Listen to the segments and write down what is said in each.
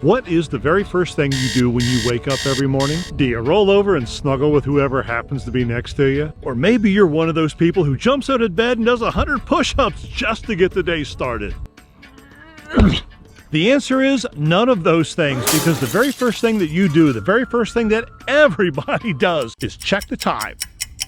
What is the very first thing you do when you wake up every morning? Do you roll over and snuggle with whoever happens to be next to you? Or maybe you're one of those people who jumps out of bed and does 100 push-ups just to get the day started. The answer is none of those things, because the very first thing that you do, the very first thing that everybody does, is check the time.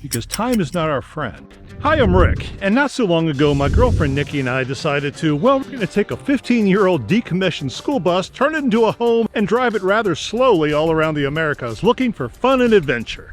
Because time is not our friend. Hi, I'm Rick, and not so long ago, my girlfriend Nikki and I decided we're going to take a 15-year-old decommissioned school bus, turn it into a home, and drive it rather slowly all around the Americas, looking for fun and adventure.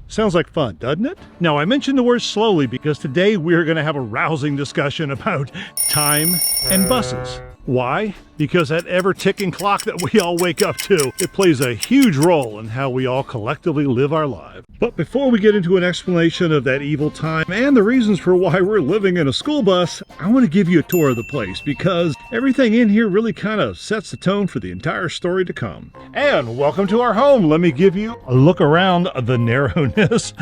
Sounds like fun, doesn't it? Now, I mentioned the word slowly because today we're going to have a rousing discussion about time and buses. Why? Because that ever-ticking clock that we all wake up to, it plays a huge role in how we all collectively live our lives. But before we get into an explanation of that evil time and the reasons for why we're living in a school bus, I want to give you a tour of the place because everything in here really kind of sets the tone for the entire story to come. And welcome to our home. Let me give you a look around the narrowness.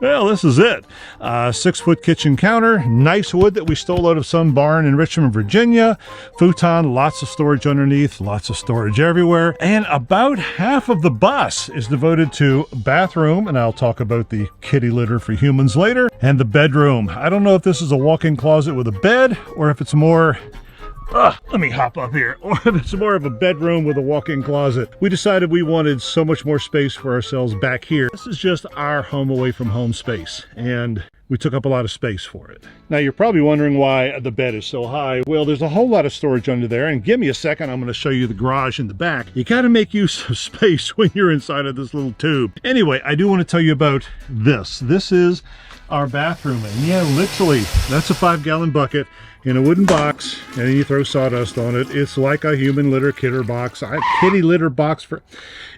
Well, this is it. 6-foot kitchen counter, nice wood that we stole out of some barn in Richmond, Virginia. Futon, lots of storage underneath, lots of storage everywhere. And about half of the bus is devoted to bathroom, and I'll talk about the kitty litter for humans later, and the bedroom. I don't know if this is a walk-in closet with a bed or if it's more... let me hop up here. Or if it's more of a bedroom with a walk-in closet. We decided we wanted so much more space for ourselves back here. This is just our home away from home space, and we took up a lot of space for it. Now, you're probably wondering why the bed is so high. Well, there's a whole lot of storage under there, and give me a second, I'm going to show you the garage in the back. You got to make use of space when you're inside of this little tube. Anyway, I do want to tell you about this. This is our bathroom, and yeah, literally, that's a 5-gallon bucket in a wooden box, and then you throw sawdust on it. It's like a human litter kitten box. Kitty litter box for...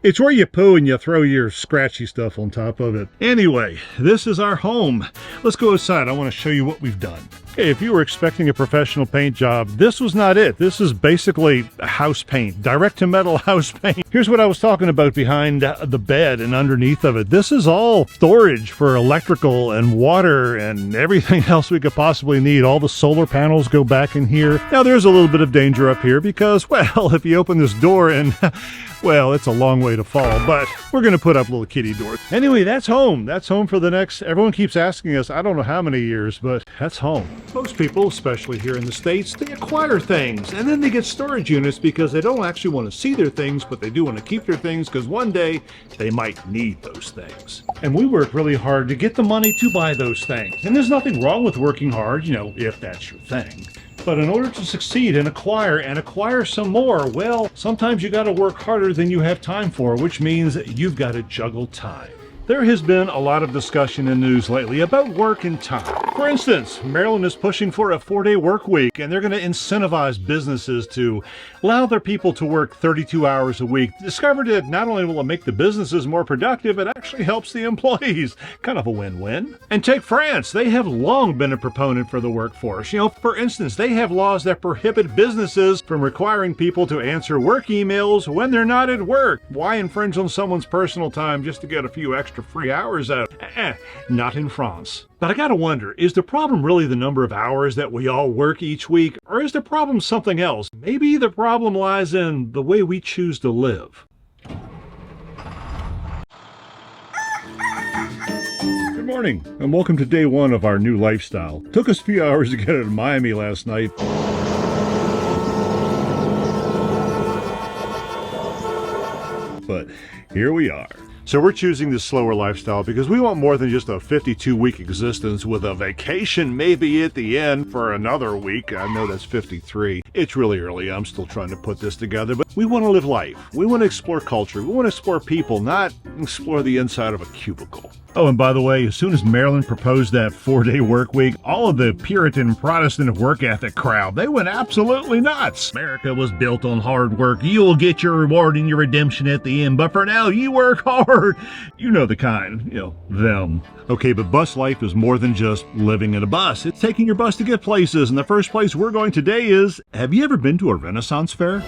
It's where you poo and you throw your scratchy stuff on top of it. Anyway, this is our home. Let's go outside. I want to show you what we've done. Okay, if you were expecting a professional paint job, this was not it. This is basically house paint, direct-to-metal house paint. Here's what I was talking about behind the bed and underneath of it. This is all storage for electrical and water and everything else we could possibly need. All the solar panels go back in here. Now, there's a little bit of danger up here because, well, if you open this door and... well, it's a long way to fall, but we're going to put up little kitty doors. Anyway, that's home. That's home for the next... Everyone keeps asking us, I don't know how many years, but that's home. Most people, especially here in the States, they acquire things, and then they get storage units because they don't actually want to see their things, but they do want to keep their things because one day they might need those things. And we work really hard to get the money to buy those things. And there's nothing wrong with working hard, you know, if that's your thing. But in order to succeed and acquire some more, well, sometimes you got to work harder than you have time for, which means you've got to juggle time. There has been a lot of discussion in news lately about work and time. For instance, Maryland is pushing for a 4-day work week, and they're going to incentivize businesses to allow their people to work 32 hours a week. Discovered that not only will it make the businesses more productive, it actually helps the employees. Kind of a win-win. And take France. They have long been a proponent for the workforce. You know, for instance, they have laws that prohibit businesses from requiring people to answer work emails when they're not at work. Why infringe on someone's personal time just to get a few extra free hours out? Not in France. But I gotta wonder, is the problem really the number of hours that we all work each week? Or is the problem something else? Maybe the problem lies in the way we choose to live. Good morning, and welcome to day one of our new lifestyle. Took us a few hours to get out of Miami last night. But here we are. So we're choosing this slower lifestyle because we want more than just a 52-week existence with a vacation maybe at the end for another week. I know that's 53. It's really early. I'm still trying to put this together, but we want to live life. We want to explore culture. We want to explore people, not explore the inside of a cubicle. Oh, and by the way, as soon as Maryland proposed that 4-day work week, all of the Puritan Protestant work ethic crowd, they went absolutely nuts. America was built on hard work. You'll get your reward and your redemption at the end, but for now, you work hard. You know the kind, them. Okay, but bus life is more than just living in a bus. It's taking your bus to get places, and the first place we're going today is, have you ever been to a Renaissance fair?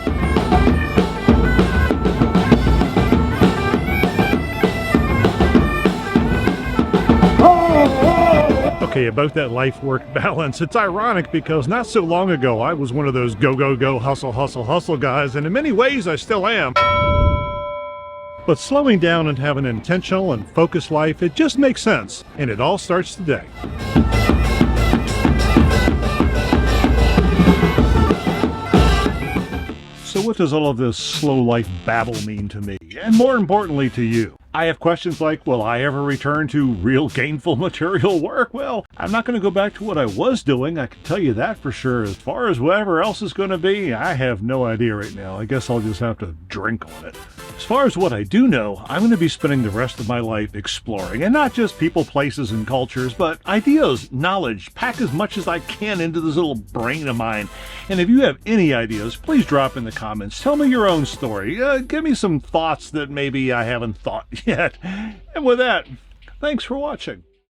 Okay, about that life-work balance, it's ironic because not so long ago I was one of those go, hustle, hustle, hustle guys, and in many ways I still am. But slowing down and having an intentional and focused life, it just makes sense, and it all starts today. So what does all of this slow life babble mean to me? And more importantly to you? I have questions like, will I ever return to real gainful material work? Well, I'm not going to go back to what I was doing, I can tell you that for sure. As far as whatever else is going to be, I have no idea right now. I guess I'll just have to drink on it. As far as what I do know, I'm going to be spending the rest of my life exploring, and not just people, places, and cultures, but ideas, knowledge, pack as much as I can into this little brain of mine. And if you have any ideas, please drop in the comments. Tell me your own story. Give me some thoughts that maybe I haven't thought yet. And with that, thanks for watching.